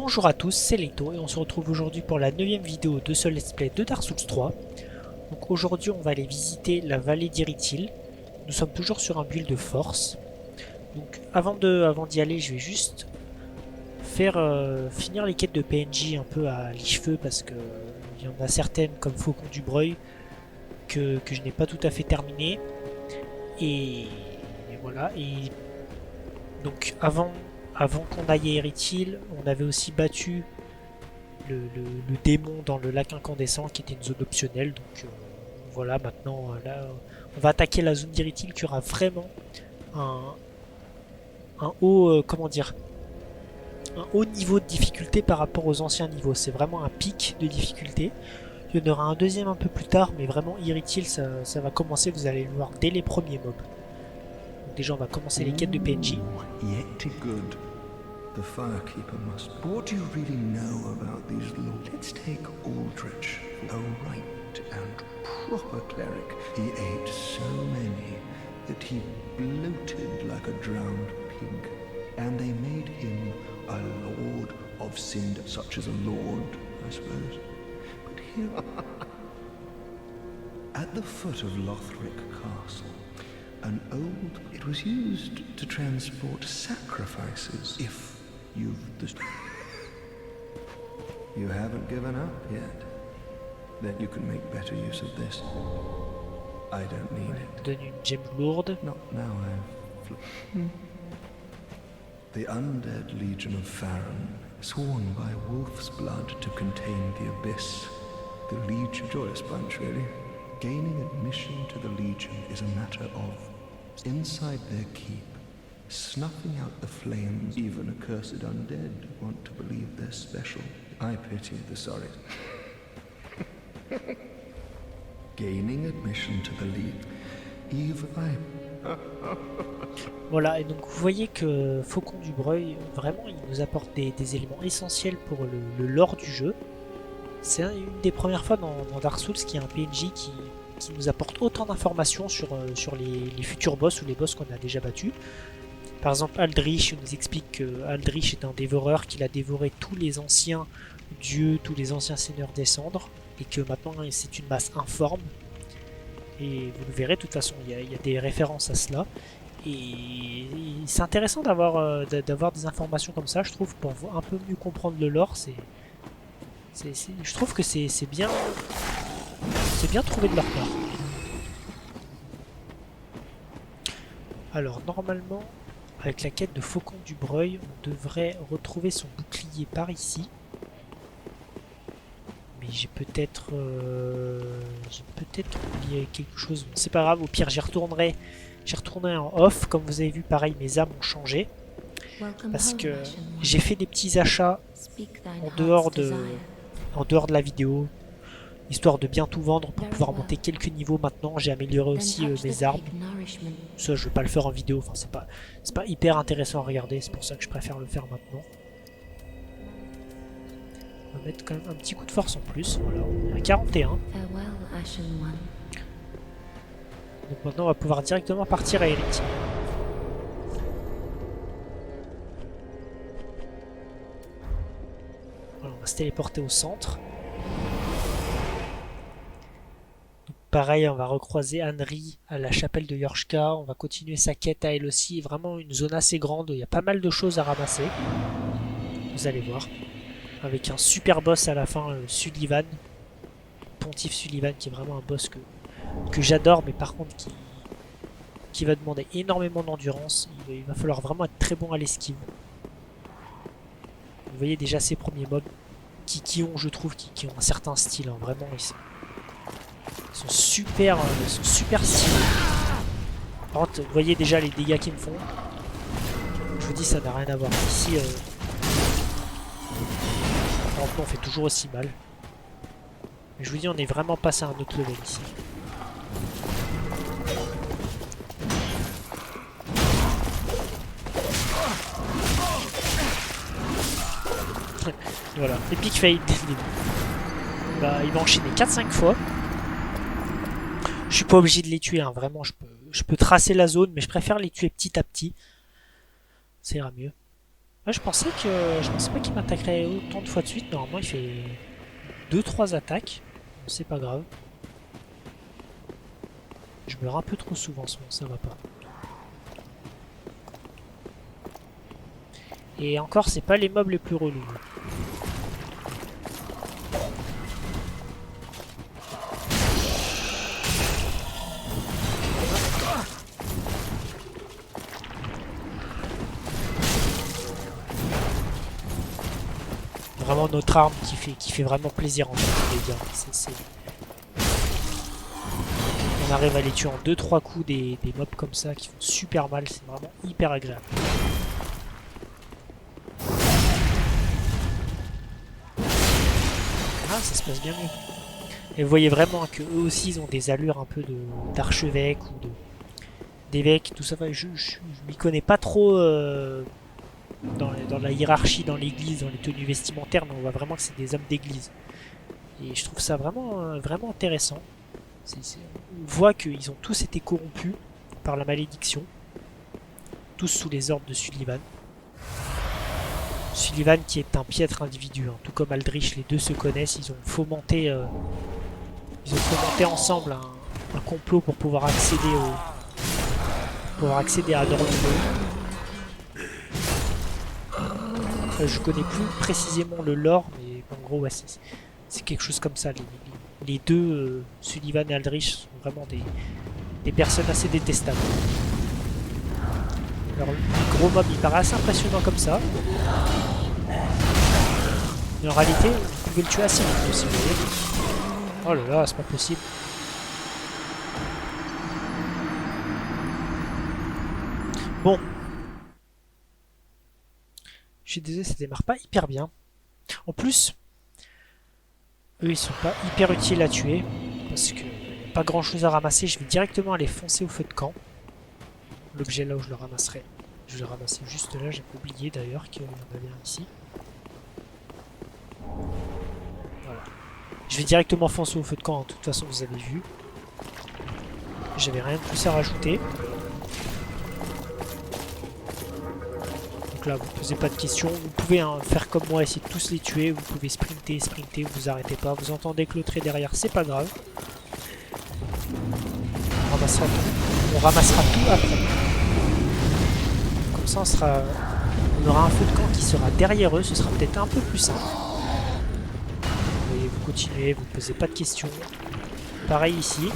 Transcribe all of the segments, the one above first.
Bonjour à tous, c'est Leito et on se retrouve aujourd'hui pour la 9ème vidéo de ce let's play de Dark Souls 3. Donc aujourd'hui on va aller visiter la vallée d'Irithyll. Nous sommes toujours sur un build de force. Donc avant d'y aller, je vais juste faire finir les quêtes de PNJ un peu à li-cheveux parce que il y en a certaines comme Faucon du Breuil que je n'ai pas tout à fait terminé. Et voilà. Et donc avant qu'on aille à Irithyll, on avait aussi battu le démon dans le lac incandescent qui était une zone optionnelle. Donc voilà, maintenant là on va attaquer la zone d'Irithyll qui aura vraiment un haut comment dire, un haut niveau de difficulté par rapport aux anciens niveaux. C'est vraiment un pic de difficulté. Il y en aura un deuxième un peu plus tard, mais vraiment Irithyll ça va commencer, vous allez le voir dès les premiers mobs. Donc déjà on va commencer les quêtes de PNJ. The Firekeeper must. But what do you really know about these lords? Let's take Aldrich, a right and proper cleric. He ate so many that he bloated like a drowned pig, and they made him a lord of Cinder, such as a lord, I suppose. But here, at the foot of Lothric Castle, it was used to transport sacrifices. If you haven't given up yet, then you can make better use of this. I don't need it. Donne une gemme lourde. Not now. The undead legion of Farron, sworn by wolf's blood to contain the abyss. The legion, joyous bunch, really. Gaining admission to the legion is a matter of inside their keep. Snuffing out the flames, even accursed undead want to believe they're special. I pity the sorry. Gaining admission to the League. Even Voilà, et donc vous voyez que Faucon du Breuil, vraiment, il nous apporte des éléments essentiels pour le lore du jeu. C'est une des premières fois dans Dark Souls qu'il y a un PNJ qui nous apporte autant d'informations sur les futurs boss ou les boss qu'on a déjà battus. Par exemple, Aldrich nous explique que Aldrich est un dévoreur, qu'il a dévoré tous les anciens dieux, tous les anciens seigneurs des cendres, et que maintenant c'est une masse informe. Et vous le verrez, de toute façon, il y a des références à cela. Et c'est intéressant d'avoir des informations comme ça, je trouve, pour un peu mieux comprendre le lore. Je trouve que c'est bien trouvé de leur part. Alors, normalement, avec la quête de Faucon du Breuil, on devrait retrouver son bouclier par ici. Mais j'ai peut-être oublié quelque chose. Bon, c'est pas grave, au pire j'y retournerai. J'y retournerai en off. Comme vous avez vu, pareil, mes armes ont changé. Parce que j'ai fait des petits achats en dehors de la vidéo. Histoire de bien tout vendre pour pouvoir monter quelques niveaux maintenant. J'ai amélioré aussi mes armes. Ça, je vais pas le faire en vidéo. Enfin, c'est pas hyper intéressant à regarder. C'est pour ça que je préfère le faire maintenant. On va mettre quand même un petit coup de force en plus. Voilà, on est à 41. Donc maintenant, on va pouvoir directement partir à Irithyll. Voilà, on va se téléporter au centre. Pareil, on va recroiser Anri à la chapelle de Yorshka, on va continuer sa quête à elle aussi, vraiment une zone assez grande, il y a pas mal de choses à ramasser, vous allez voir, avec un super boss à la fin, Sullivan, Pontife Sullivan, qui est vraiment un boss que j'adore, mais par contre qui va demander énormément d'endurance, il va falloir vraiment être très bon à l'esquive. Vous voyez déjà ces premiers mobs qui ont, je trouve, qui ont un certain style, hein, vraiment, ils sont super stylés. Par contre, vous voyez déjà les dégâts qu'ils me font. Je vous dis, ça n'a rien à voir. Ici, on fait toujours aussi mal. Mais je vous dis, on est vraiment passé à un autre level ici. Voilà, epic fail dès le début. Il va enchaîner 4-5 fois. Je suis pas obligé de les tuer, hein. Vraiment, je peux tracer la zone, mais je préfère les tuer petit à petit. Ça ira mieux. Ah, je pensais pas qu'il m'attaquerait autant de fois de suite. Normalement, il fait deux trois attaques. Bon, c'est pas grave. Je meurs un peu trop souvent en ce moment, ça va pas. Et encore, c'est pas les mobs les plus relous. Vraiment notre arme qui fait vraiment plaisir en fait, les gars. On arrive à les tuer en 2-3 coups des mobs comme ça qui font super mal, c'est vraiment hyper agréable. Ah, ça se passe bien mieux. Et vous voyez vraiment que eux aussi ils ont des allures un peu d'archevêque ou d'évêque, tout ça. Enfin, je m'y connais pas trop dans la hiérarchie, dans l'église, dans les tenues vestimentaires, mais on voit vraiment que c'est des hommes d'église. Et je trouve ça vraiment, vraiment intéressant. On voit qu'ils ont tous été corrompus par la malédiction, tous sous les ordres de Sullivan. Sullivan qui est un piètre individu, hein. Tout comme Aldrich, les deux se connaissent, ils ont fomenté ensemble un complot pour pouvoir accéder à Dornino. Je connais plus précisément le lore, mais en gros ouais, c'est quelque chose comme ça. Les deux, Sullivan et Aldrich, sont vraiment des personnes assez détestables. Alors le gros mob il paraît assez impressionnant comme ça. Mais en réalité, vous pouvez le tuer assez vite aussi, vous voyez. Oh là là, c'est pas possible. Bon. Je suis désolé, ça démarre pas hyper bien. En plus, eux ils sont pas hyper utiles à tuer. Parce que pas grand chose à ramasser. Je vais directement aller foncer au feu de camp. L'objet là où je le ramasserai. Je vais le ramasser juste là, j'ai oublié d'ailleurs qu'il y en avait un ici. Voilà. Je vais directement foncer au feu de camp, hein. De toute façon vous avez vu. J'avais rien de plus à rajouter. Donc là, vous posez pas de questions. Vous pouvez faire comme moi, essayer de tous les tuer. Vous pouvez sprinter, vous arrêtez pas. Vous entendez que l'autre est derrière, c'est pas grave. On ramassera tout après. Comme ça, on aura un feu de camp qui sera derrière eux. Ce sera peut-être un peu plus simple. Vous voyez, vous continuez, vous posez pas de questions. Pareil ici.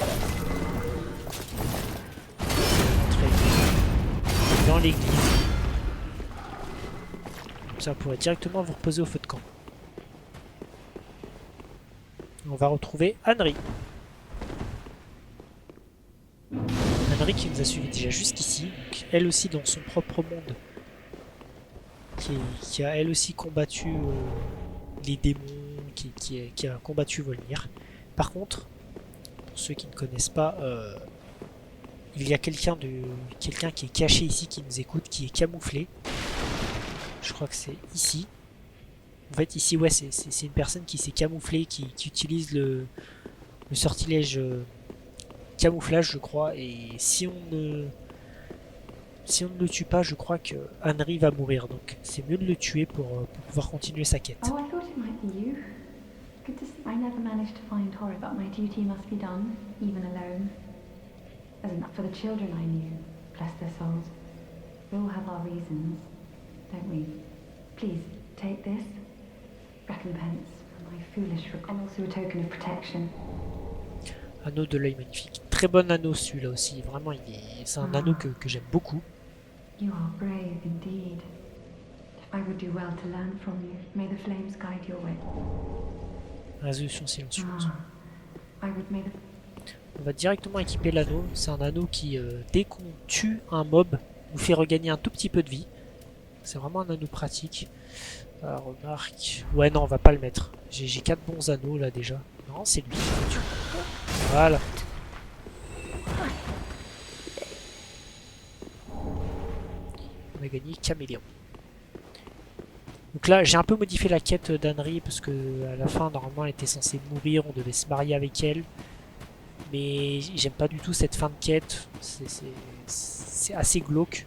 Dans l'église. Comme ça, vous pourrez directement vous reposer au feu de camp. On va retrouver Annery. Annery qui nous a suivi déjà jusqu'ici. Donc, elle aussi dans son propre monde. Qui a elle aussi combattu les démons. Qui a combattu Volnir. Par contre, pour ceux qui ne connaissent pas, il y a quelqu'un qui est caché ici, qui nous écoute, qui est camouflé. Je crois que c'est ici. En fait, ici, ouais, c'est une personne qui s'est camouflée, qui utilise le sortilège camouflage, je crois. Et si on ne le tue pas, je crois que Henry va mourir. Donc, c'est mieux de le tuer pour pouvoir continuer sa quête. Oh, I thought it might be you. Good to see. I never managed to find Tora, but my duty must be done, even alone. Isn't that for the children I knew? Bless their souls. We all have our reasons, don't we? Please, take this. Recompense for my foolish and also a token of protection. Anneau de l'œil magnifique. Très bon anneau celui-là aussi. Vraiment, c'est un anneau que j'aime beaucoup. You are brave indeed. I would do well to learn from you. May the flames guide your way. Résolution silencieuse. On va directement équiper l'anneau. C'est un anneau qui, dès qu'on tue un mob, nous fait regagner un tout petit peu de vie. C'est vraiment un anneau pratique. Remarque. Ouais, non, on va pas le mettre. J'ai 4 bons anneaux là déjà. Non, c'est lui. Voilà. On a gagné Caméléon. Donc là, j'ai un peu modifié la quête d'Henry parce que à la fin, normalement, elle était censée mourir. On devait se marier avec elle. Mais j'aime pas du tout cette fin de quête. C'est assez glauque.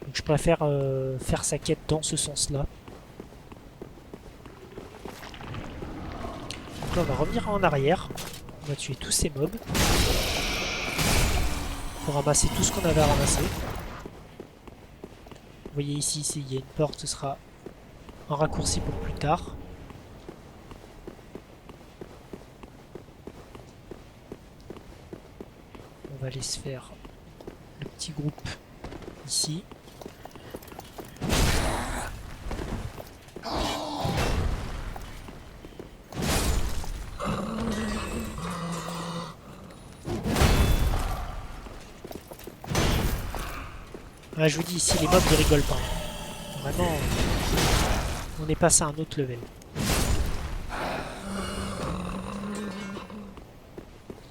Donc je préfère faire sa quête dans ce sens-là. Donc là on va revenir en arrière. On va tuer tous ces mobs. Pour ramasser tout ce qu'on avait à ramasser. Vous voyez ici, il y a une porte, ce sera un raccourci pour plus tard. On va aller se faire le petit groupe ici. Ah, je vous dis ici, les mobs ils rigolent pas. Vraiment, on est passé à un autre level.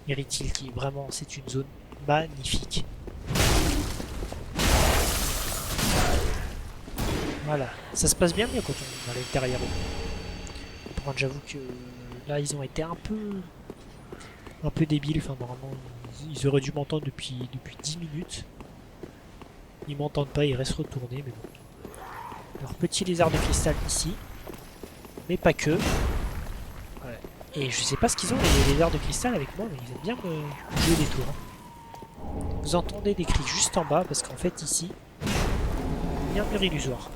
Irritil qui vraiment, c'est une zone magnifique. Voilà, ça se passe bien mieux quand on est à l'intérieur. Par contre, j'avoue que là, ils ont été un peu débiles. Enfin, normalement, ils auraient dû m'entendre depuis 10 minutes. Ils m'entendent pas, ils restent retournés, mais bon. Alors, petit lézard de cristal ici. Mais pas que. Ouais. Et je sais pas ce qu'ils ont, les lézards de cristal avec moi, mais ils aiment bien me jouer des tours. Hein. Vous entendez des cris juste en bas, parce qu'en fait, ici, il y a un mur illusoire.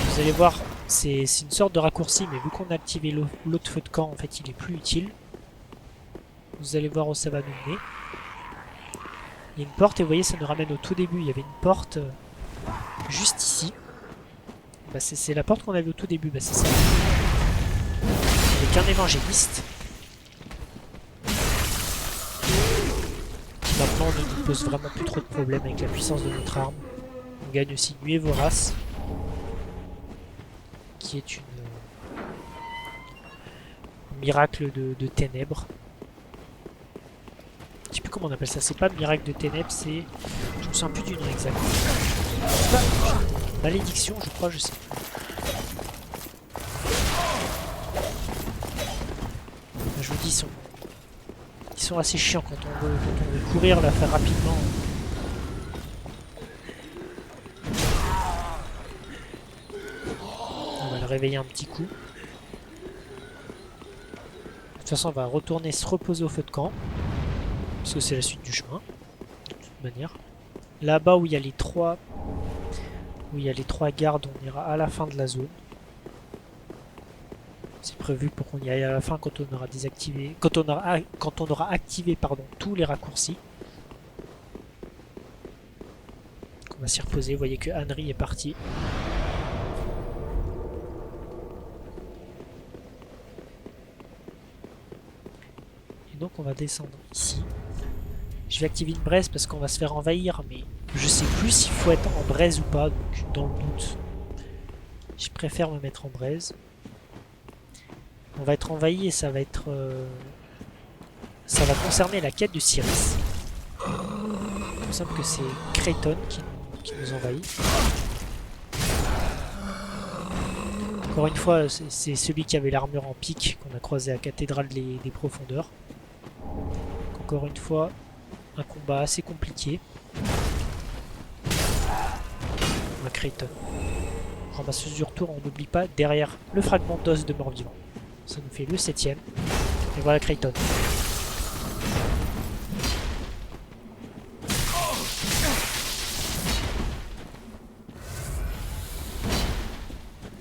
Vous allez voir, c'est une sorte de raccourci, mais vu qu'on a activé l'autre feu de camp, en fait, il est plus utile. Vous allez voir où ça va nous mener. Il y a une porte, et vous voyez, ça nous ramène au tout début. Il y avait une porte juste ici. Bah, c'est la porte qu'on avait au tout début, bah, c'est ça. Avec un évangéliste. Qui maintenant ne nous pose vraiment plus trop de problèmes avec la puissance de notre arme. On gagne aussi Nuée Vorace. Qui est un miracle de ténèbres. Je sais plus comment on appelle ça, c'est pas miracle de ténèbres, c'est... Je me souviens plus du nom exact. C'est pas... Malédiction, je crois, je sais plus. Je vous dis, ils sont assez chiants quand on veut courir, la faire rapidement. On va le réveiller un petit coup. De toute façon, on va retourner se reposer au feu de camp. Parce que c'est la suite du chemin. De toute manière. Là-bas où il y a les trois... gardes, on ira à la fin de la zone. C'est prévu pour qu'on y aille à la fin quand on aura désactivé... Quand on aura activé pardon, tous les raccourcis. Donc on va s'y reposer. Vous voyez que Henry est parti. Et donc on va descendre ici. Je vais activer une braise parce qu'on va se faire envahir, mais je sais plus s'il faut être en braise ou pas, donc dans le doute, je préfère me mettre en braise. On va être envahi et ça va être... ça va concerner la quête de Cyrus. Il me semble que c'est Creighton qui nous envahit. Encore une fois, c'est celui qui avait l'armure en pique qu'on a croisé à Cathédrale des Profondeurs. Donc, encore une fois, un combat assez compliqué. Un Creighton. Ramasseuse du retour, on n'oublie pas, derrière le fragment d'os de mort-vivant. Ça nous fait le 7ème. Et voilà Creighton.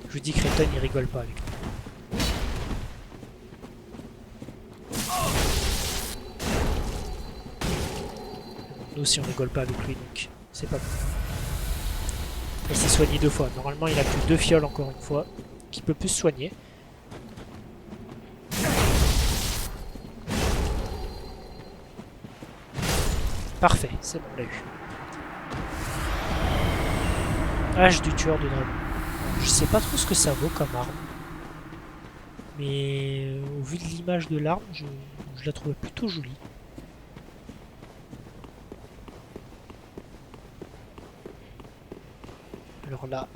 Je vous dis Creighton, il rigole pas avec nous. Nous aussi on rigole pas avec lui, donc c'est pas bon. Il s'est soigné 2 fois. Normalement il a plus 2 fioles encore une fois, qui peut plus se soigner. Parfait, c'est bon, on l'a eu. Hache du tueur de dragon. Je sais pas trop ce que ça vaut comme arme. Mais au vu de l'image de l'arme, je la trouvais plutôt jolie. Alors là,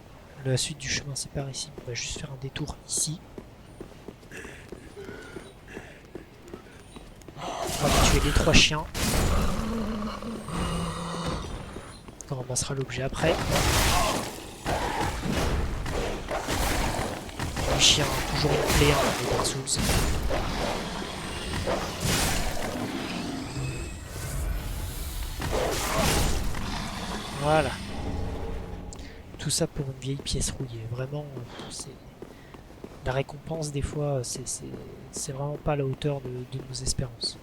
la suite du chemin c'est par ici. On va juste faire un détour ici. tuer les 3 chiens. On ramassera l'objet après. Les chiens, toujours une plaie dans les Dark Souls. Voilà. Tout ça pour une vieille pièce rouillée. Vraiment, c'est... La récompense, des fois, c'est vraiment pas à la hauteur de nos espérances.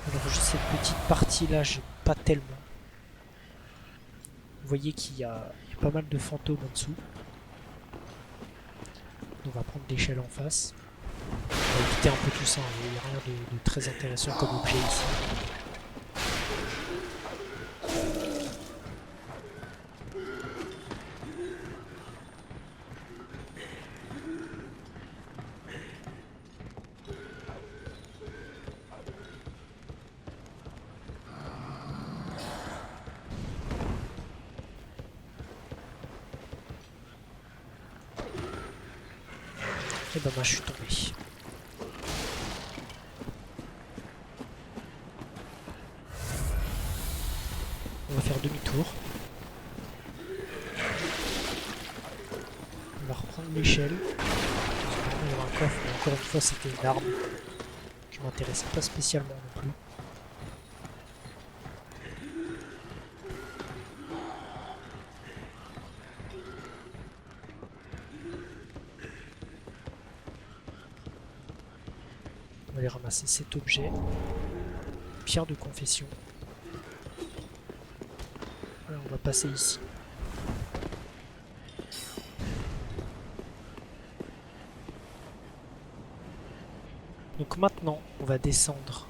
Alors, juste cette petite partie-là, j'ai pas tellement. Vous voyez qu'il y a pas mal de fantômes en dessous. On va prendre l'échelle en face. On va éviter un peu tout ça, il n'y a rien de très intéressant comme objet ici. Et ben moi je suis tombé. On va faire demi-tour. On va reprendre l'échelle. Il y aura un coffre, mais encore une fois c'était une arme qui m'intéressait pas spécialement non plus. On va aller ramasser cet objet. Pierre de confession. Voilà, on va passer ici. Donc maintenant, on va descendre.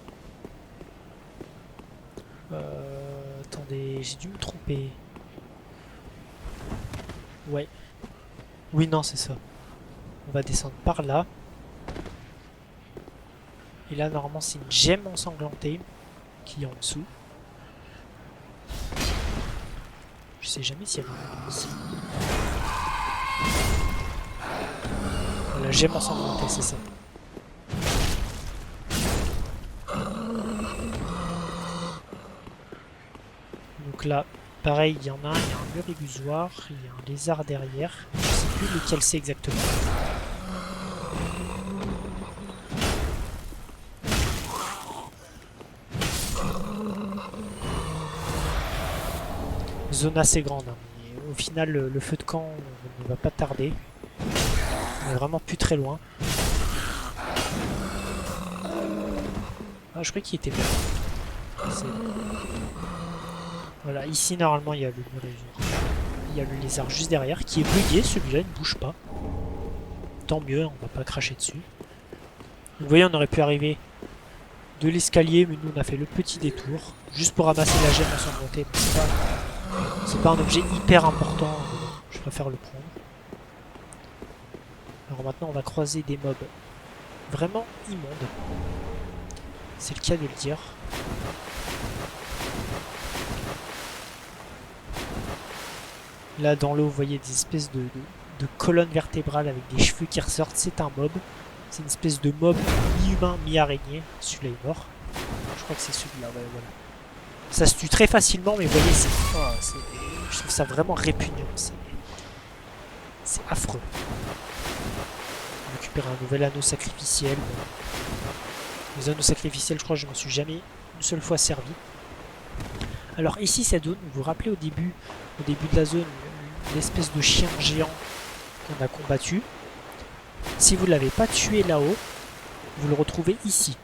Attendez, j'ai dû me tromper. Ouais. Oui, non, c'est ça. On va descendre par là. Et là, normalement, c'est une gemme ensanglantée qui est en dessous. Je sais jamais s'il y a un ici. La gemme ensanglantée, c'est ça. Donc là, pareil, il y en a un, il y a un mur illusoire, il y a un lézard derrière. Je sais plus lequel c'est exactement. Zone assez grande, hein, mais au final le feu de camp ne va pas tarder. On est vraiment plus très loin. Ah, je croyais qu'il était bien. Voilà, ici normalement il y a le mur illusoire. Il y a le lézard juste derrière qui est bugué, celui-là il ne bouge pas. Tant mieux, on va pas cracher dessus. Donc, vous voyez, on aurait pu arriver de l'escalier, mais nous on a fait le petit détour juste pour ramasser la gemme ensanglantée. C'est pas un objet hyper important, je préfère le prendre. Alors maintenant on va croiser des mobs vraiment immondes. C'est le cas de le dire. Là dans l'eau vous voyez des espèces de colonnes vertébrales avec des cheveux qui ressortent, c'est un mob. C'est une espèce de mob mi-humain, mi-araignée. Celui-là est mort. Je crois que c'est celui-là, ouais, voilà. Ça se tue très facilement, mais vous voyez, je trouve ça vraiment répugnant. C'est affreux. On récupère un nouvel anneau sacrificiel. Les anneaux sacrificiels, je crois que je m'en suis jamais une seule fois servi. Alors ici, cette zone, vous vous rappelez au début de la zone, l'espèce de chien géant qu'on a combattu. Si vous ne l'avez pas tué là-haut, vous le retrouvez ici.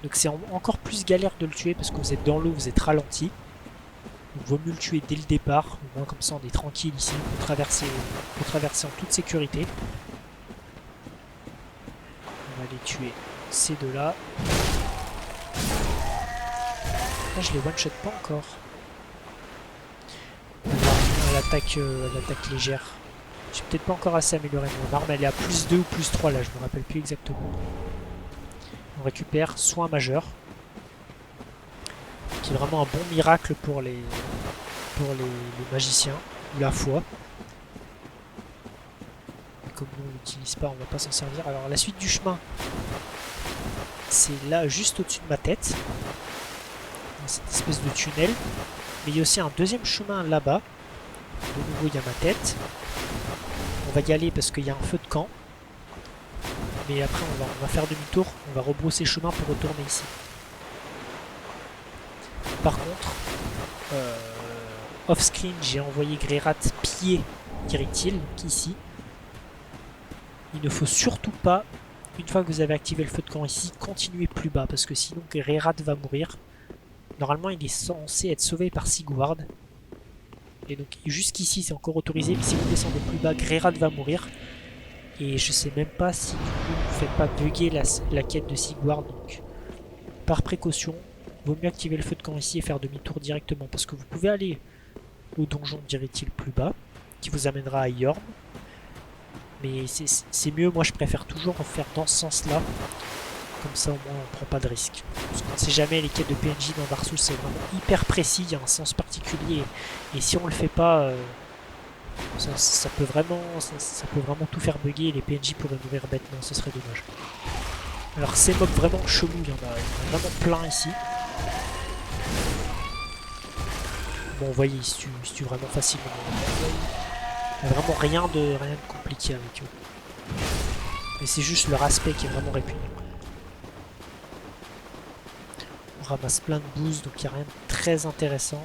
Donc c'est encore plus galère de le tuer parce que vous êtes dans l'eau, vous êtes ralenti. Donc vaut mieux le tuer dès le départ. Au moins comme ça on est tranquille ici pour traverser en toute sécurité. On va aller tuer ces deux-là. Là je les one-shot pas encore. À l'attaque légère. J'ai peut-être pas encore assez amélioré mon arme. Elle est à plus 2 ou plus 3 là, je me rappelle plus exactement. On récupère soin majeur, qui est vraiment un bon miracle pour les magiciens, ou la foi. comme nous on l'utilise pas, on va pas s'en servir. Alors la suite du chemin, c'est là juste au-dessus de ma tête, dans cette espèce de tunnel. Mais il y a aussi un deuxième chemin là-bas. De nouveau il y a ma tête. On va y aller parce qu'il y a un feu de camp. Mais après on va faire demi-tour, on va rebrousser chemin pour retourner ici. Par contre, off-screen, j'ai envoyé Greirat piller Dirytil, ici. Il ne faut surtout pas, une fois que vous avez activé le feu de camp ici, continuer plus bas, parce que sinon Greirat va mourir. Normalement, il est censé être sauvé par Sigward. Et donc jusqu'ici, c'est encore autorisé, mais si vous descendez plus bas, Greirat va mourir. Et je sais même pas si vous ne faites pas bugger la quête de Sigward, donc par précaution, vaut mieux activer le feu de camp ici et faire demi-tour directement, parce que vous pouvez aller au donjon de Dirytil plus bas, qui vous amènera à Yorm. Mais c'est mieux, moi je préfère toujours faire dans ce sens-là, comme ça au moins on prend pas de risque. Parce qu'on ne sait jamais, les quêtes de PNJ dans Dark Souls c'est vraiment hyper précis, il y a un sens particulier, et si on le fait pas, ça peut vraiment tout faire bugger et les PNJ pourraient mourir bêtement, ce serait dommage. Alors ces mobs vraiment chelous, il y en a vraiment plein ici. Bon, vous voyez, ils se tuent vraiment facilement. Il n'y a vraiment rien de compliqué avec eux. Mais c'est juste leur aspect qui est vraiment répugnant. On ramasse plein de boosts, donc il n'y a rien de très intéressant.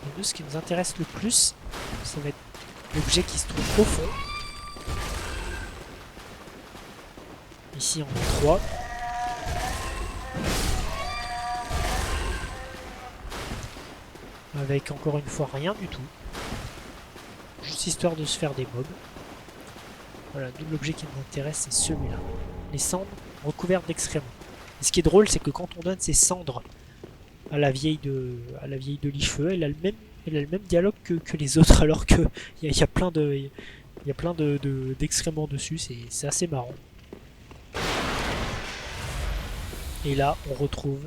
Et nous, ce qui nous intéresse le plus, ça va être l'objet qui se trouve au fond. Ici, on a 3. Avec encore une fois rien du tout. Juste histoire de se faire des mobs. Voilà, d'où l'objet qui nous intéresse, c'est celui-là. Les cendres recouvertes d'excréments. Et ce qui est drôle, c'est que quand on donne ces cendres à la vieille de Lifeu, elle a le même dialogue que les autres, alors que il y a plein d'excréments dessus, c'est assez marrant. Et là, on retrouve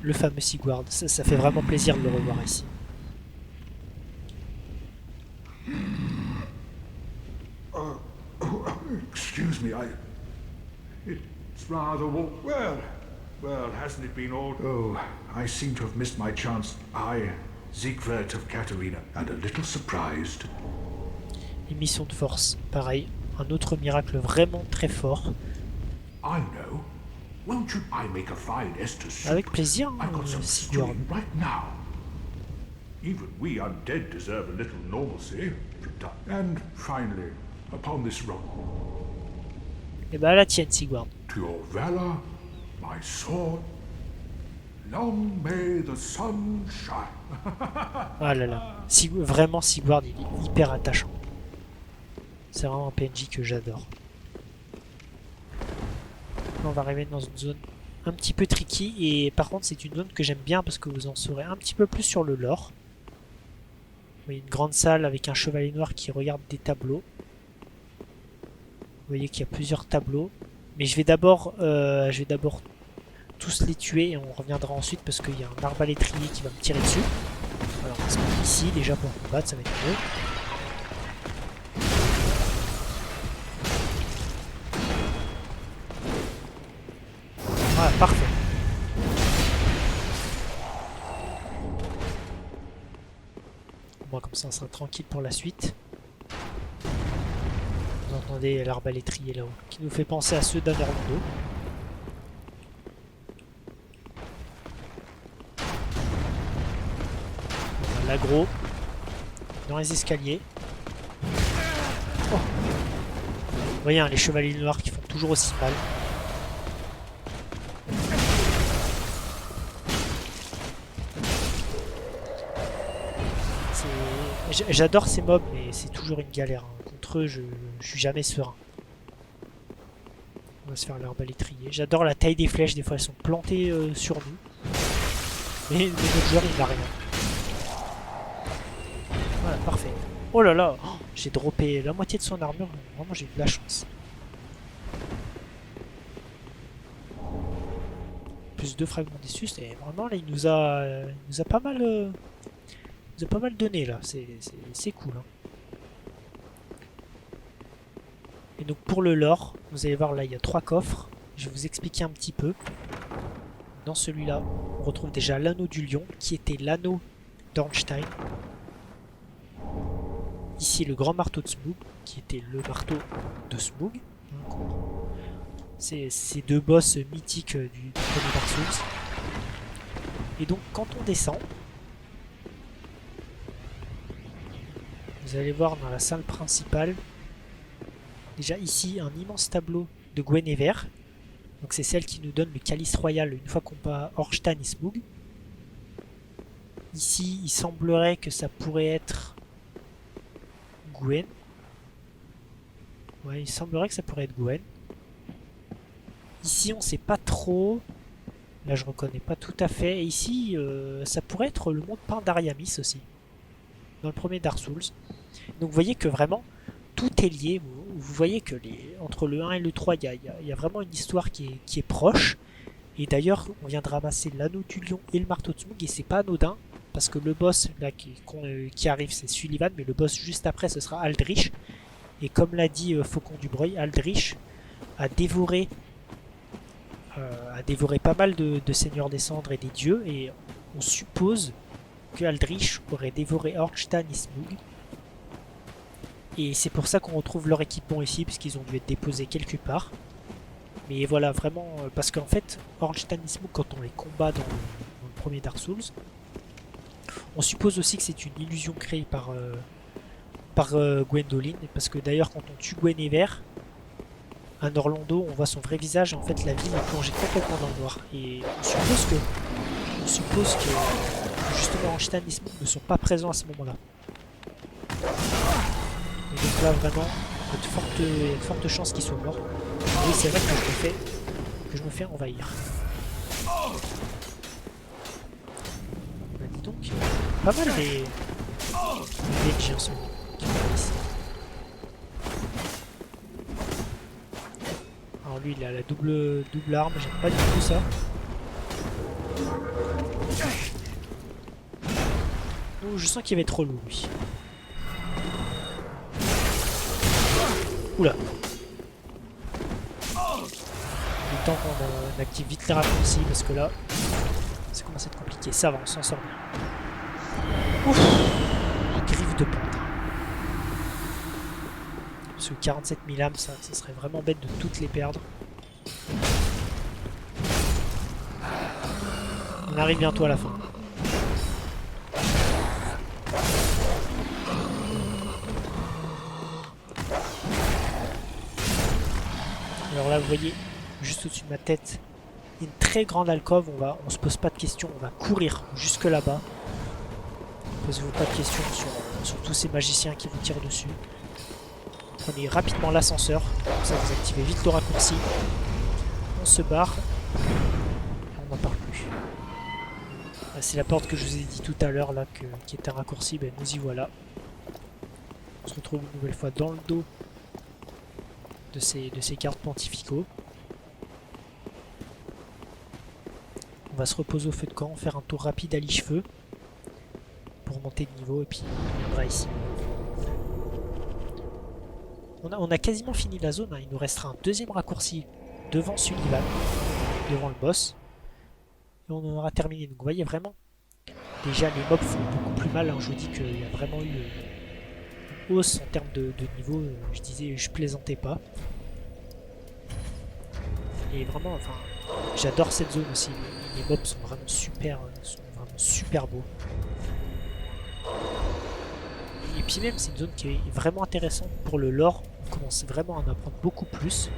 le fameux Sigward. Ça fait vraiment plaisir de le revoir ici. Excuse me, it's rather well, hasn't it been all? Oh, I seem to have missed my chance. I, Siegward of Katarina, and a little surprised. Émission de force, pareil, un autre miracle vraiment très fort. I know. Won't you I make a fine Estus soup? Avec plaisir, I've got some Sigurd. stewing right now. Even we undead deserve a little normalcy. And finally, upon this rock. Et bah la tienne, Sigurd. To your valor, my sword. Long may the sun shine. Ah là là, vraiment Sigurd, il est hyper attachant. C'est vraiment un PNJ que j'adore. On va arriver dans une zone un petit peu tricky, et par contre c'est une zone que j'aime bien parce que vous en saurez un petit peu plus sur le lore. Vous voyez une grande salle avec un chevalier noir qui regarde des tableaux. Vous voyez qu'il y a plusieurs tableaux, mais je vais d'abord tous les tuer et on reviendra ensuite parce qu'il y a un arbalétrier qui va me tirer dessus. Alors on va se mettre ici déjà pour combattre, ça va être mieux. Voilà, parfait. Bon, comme ça on sera tranquille pour la suite. Vous entendez l'arbalétrier là-haut, qui nous fait penser à ceux d'Anorlando. L'agro dans les escaliers. Oh. Vous voyez hein, les chevaliers noirs qui font toujours aussi mal. J'adore ces mobs, mais c'est toujours une galère. Hein. Contre eux, je suis jamais serein. On va se faire l'arbalétrier. J'adore la taille des flèches, des fois elles sont plantées sur nous. Mais notre joueur il n'a rien. Voilà, parfait. Oh là là, oh, j'ai droppé la moitié de son armure. Vraiment, j'ai eu de la chance. Plus 2 fragments d'Estus. Et vraiment, là, il nous a pas mal... nous a pas mal donné là, c'est cool. Hein. Et donc pour le lore, vous allez voir là, il y a 3 coffres. Je vais vous expliquer un petit peu. Dans celui-là, on retrouve déjà l'anneau du lion, qui était l'anneau d'Ornstein. Ici, le grand marteau de Smough, qui était le marteau de Smough. C'est ces 2 boss mythiques du premier Dark Souls. Et donc, quand on descend, vous allez voir dans la salle principale, déjà ici, un immense tableau de Guinevere. Donc c'est celle qui nous donne le calice royal une fois qu'on bat Ornstein et Smough. Ici, il semblerait que ça pourrait être Gwen. Ouais, il semblerait que ça pourrait être Gwen. Ici, on sait pas trop. Là, je reconnais pas tout à fait. Et ici, ça pourrait être le monde peint d'Ariamis aussi. Dans le premier Dark Souls. Donc vous voyez que vraiment, tout est lié. Vous voyez que entre le 1 et le 3, il y a vraiment une histoire qui est proche. Et d'ailleurs, on vient de ramasser l'anneau du lion et le marteau de Smough. Et c'est pas anodin. Parce que le boss là, qui arrive, c'est Sullivan. Mais le boss juste après, ce sera Aldrich. Et comme l'a dit Faucon du Breuil, Aldrich a dévoré pas mal de seigneurs des cendres et des dieux. Et on suppose que Aldrich aurait dévoré Ornstein et Smough. Et c'est pour ça qu'on retrouve leur équipement ici, puisqu'ils ont dû être déposés quelque part. Mais voilà, vraiment, parce qu'en fait, Ornstein et Smough, quand on les combat dans le premier Dark Souls, on suppose aussi que c'est une illusion créée par Gwendoline, parce que d'ailleurs, quand on tue Guinevere, à Orlando, on voit son vrai visage, et en fait, la ville est plongée complètement dans le noir. Et on suppose que justement, Ornstein et Smough ne sont pas présents à ce moment-là. Et donc là, vraiment, il y a de fortes chances qu'ils soient morts. Oui, c'est vrai que je me fais envahir. Bah, dis donc, pas mal les géants sont qui sont ici. Alors lui, il a la double arme, j'aime pas du tout ça. Oh, je sens qu'il va être relou, lui. Oula. Le temps qu'on active vite les raccourcis parce que là, ça commence à être compliqué. Ça va, on s'en sort bien. Ouf. Griffe de pente. Parce que 47 000 âmes, ça serait vraiment bête de toutes les perdre. On arrive bientôt à la fin. Alors là, vous voyez, juste au-dessus de ma tête, une très grande alcôve. On se pose pas de questions, on va courir jusque là-bas. Posez-vous pas de questions sur tous ces magiciens qui vous tirent dessus. Prenez rapidement l'ascenseur, comme ça vous activez vite le raccourci. On se barre. On n'en parle plus. C'est la porte que je vous ai dit tout à l'heure là, qui est un raccourci. Ben, nous y voilà. On se retrouve une nouvelle fois dans le dos de ces gardes pontificaux. On va se reposer au feu de camp, faire un tour rapide à Lichefeu pour monter de niveau et puis on viendra ici. On a quasiment fini la zone, hein. Il nous restera un deuxième raccourci devant Sullivan, devant le boss. Et on en aura terminé. Donc vous voyez vraiment, déjà les mobs font beaucoup plus mal, hein. Je vous dis qu'il y a vraiment eu une hausse en termes de niveau. Je disais, je plaisantais pas. Et vraiment, enfin, j'adore cette zone aussi. Les mobs sont vraiment super beaux. Et puis même, c'est une zone qui est vraiment intéressante pour le lore. On commence vraiment à en apprendre beaucoup plus.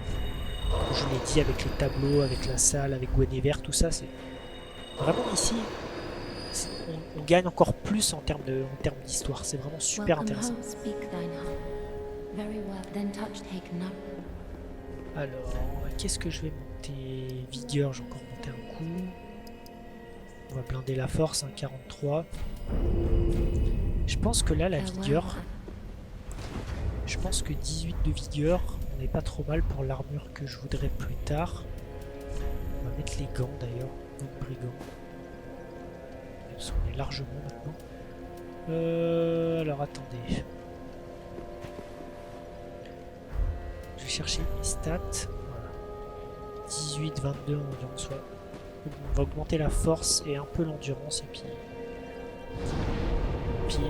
Comme je vous l'ai dit, avec les tableaux, avec la salle, avec Guinevere, tout ça, c'est vraiment ici. On gagne encore plus en termes d'histoire. C'est vraiment super intéressant. Alors, qu'est-ce que je vais monter? Vigueur, j'ai encore monté un coup. On va blinder la force, hein, 43. Je pense que là, la vigueur... Je pense que 18 de vigueur, on n'est pas trop mal pour l'armure que je voudrais plus tard. On va mettre les gants d'ailleurs, gants de brigand. On est largement maintenant. Alors attendez. Je vais chercher mes stats. Voilà. 18, 22 en endurance. Ouais. On va augmenter la force et un peu l'endurance. Et puis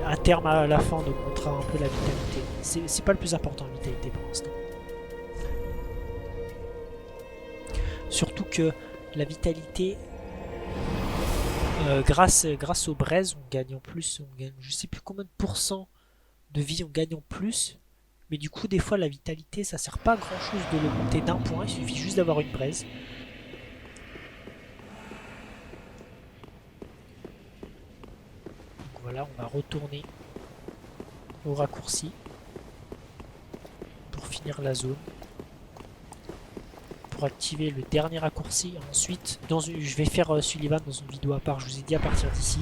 à terme, à la fin, on augmentera un peu la vitalité. C'est pas le plus important, la vitalité pour l'instant. Surtout que la vitalité, grâce aux braises, on gagne en plus. On gagne, je sais plus combien de pourcents de vie on gagne en plus. Mais du coup, des fois, la vitalité, ça sert pas à grand chose de l'augmenter d'un point. Il suffit juste d'avoir une braise. Donc voilà, on va retourner au raccourci pour finir la zone. Pour activer le dernier raccourci. Ensuite, je vais faire Sullivan dans une vidéo à part. Je vous ai dit à partir d'ici.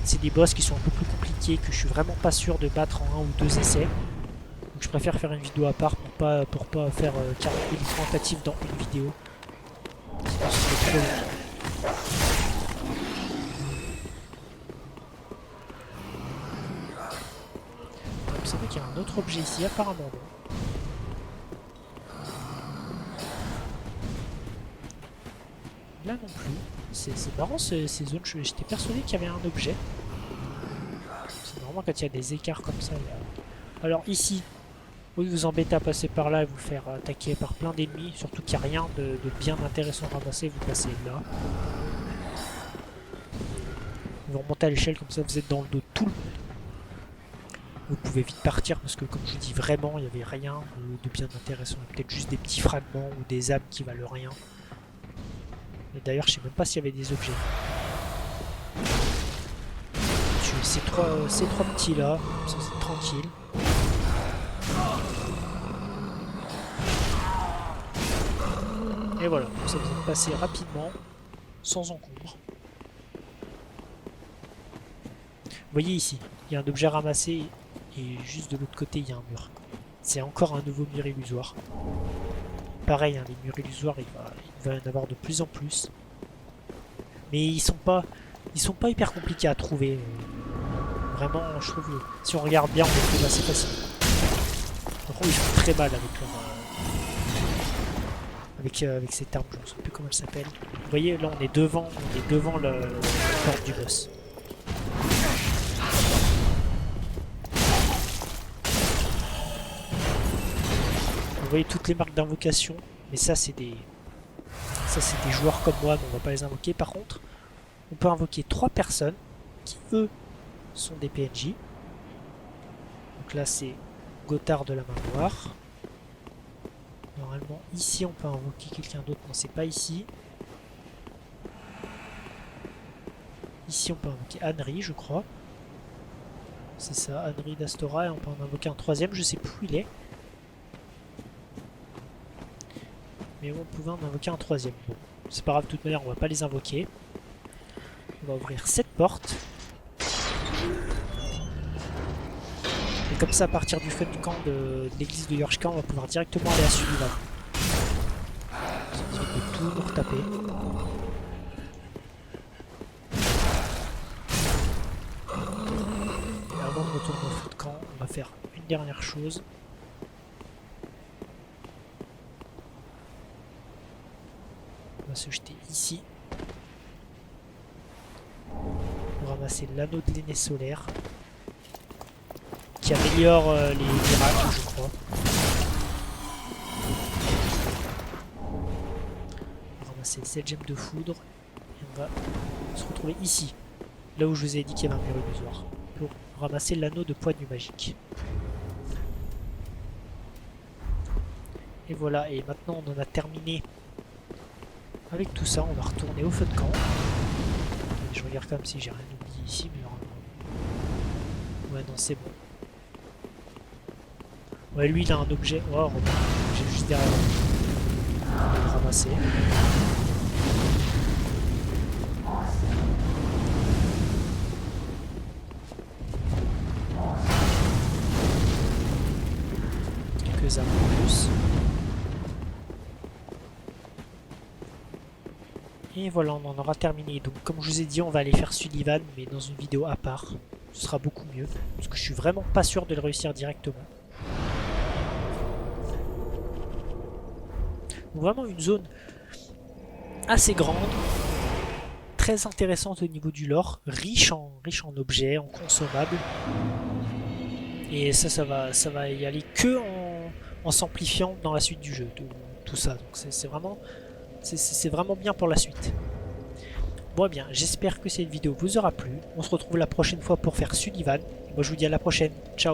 C'est des boss qui sont un peu plus compliqués, que je suis vraiment pas sûr de battre en 1 ou 2 essais. Donc je préfère faire une vidéo à part pour pas faire 40 000 tentatives dans une vidéo. Sinon ce serait trop long. Vous savez qu'il y a un autre objet ici, apparemment non. Là non plus. C'est marrant ces zones, j'étais persuadé qu'il y avait un objet. C'est normalement quand il y a des écarts comme ça. Alors ici, oui, vous embêtez à passer par là et vous faire attaquer par plein d'ennemis, surtout qu'il n'y a rien de bien intéressant à ramasser, vous passez là. Vous remontez à l'échelle, comme ça vous êtes dans le dos de tout le monde. Vous pouvez vite partir parce que comme je vous dis vraiment, il n'y avait rien de bien intéressant. Peut-être juste des petits fragments ou des âmes qui valent rien. Et d'ailleurs, je sais même pas s'il y avait des objets. Ces trois petits là, ça c'est tranquille. Et voilà, ça vous passer rapidement, sans encombre. Vous voyez ici, il y a un objet ramassé et juste de l'autre côté il y a un mur. C'est encore un nouveau mur illusoire. Pareil, hein, les murs illusoires, il va y en avoir de plus en plus. Mais ils sont pas hyper compliqués à trouver. Vraiment, je trouve, si on regarde bien, on les trouve assez facilement. Par contre, ils font très mal avec cette arme, je ne sais plus comment elle s'appelle. Vous voyez, là on est devant la porte du boss. Vous voyez toutes les marques d'invocation, mais ça c'est des joueurs comme moi, mais on va pas les invoquer. Par contre, on peut invoquer 3 personnes qui eux sont des PNJ. Donc là c'est Gothard de la main noire. Normalement ici on peut invoquer quelqu'un d'autre, non c'est pas ici. Ici on peut invoquer Anri je crois. C'est ça, Anri d'Astora, et on peut en invoquer un troisième, je sais plus où il est. Mais on pouvait en invoquer un troisième. Bon, c'est pas grave, de toute manière on va pas les invoquer. On va ouvrir cette porte. Et comme ça, à partir du fun camp de l'église de Yorshka, on va pouvoir directement aller à Sullivan. On peut tout nous retaper. Et avant de retourner au fun camp, on va faire une dernière chose. On va se jeter ici. Pour ramasser l'anneau de l'aîné solaire. Qui améliore les miracles, je crois. On va ramasser cette gemme de foudre. Et on va se retrouver ici. Là où je vous ai dit qu'il y avait un mur illusoire. Pour ramasser l'anneau de poignée magique. Et voilà, et maintenant on en a terminé avec tout ça. On va retourner au feu de camp. Je regarde quand même si j'ai rien oublié ici, mais normalement... Ouais, non, c'est bon. Ouais, lui il a un objet. Oh, j'ai juste derrière. On va le ramasser. Quelques armes en plus. Et voilà, on en aura terminé. Donc comme je vous ai dit, on va aller faire Sullivan, mais dans une vidéo à part. ce sera beaucoup mieux. Parce que je suis vraiment pas sûr de le réussir directement. Donc vraiment une zone assez grande, très intéressante au niveau du lore, riche en objets, en consommables. Et ça va y aller que en s'amplifiant dans la suite du jeu, tout ça. Donc c'est vraiment bien pour la suite. Bon eh bien, j'espère que cette vidéo vous aura plu. On se retrouve la prochaine fois pour faire Sullivan. Moi je vous dis à la prochaine. Ciao.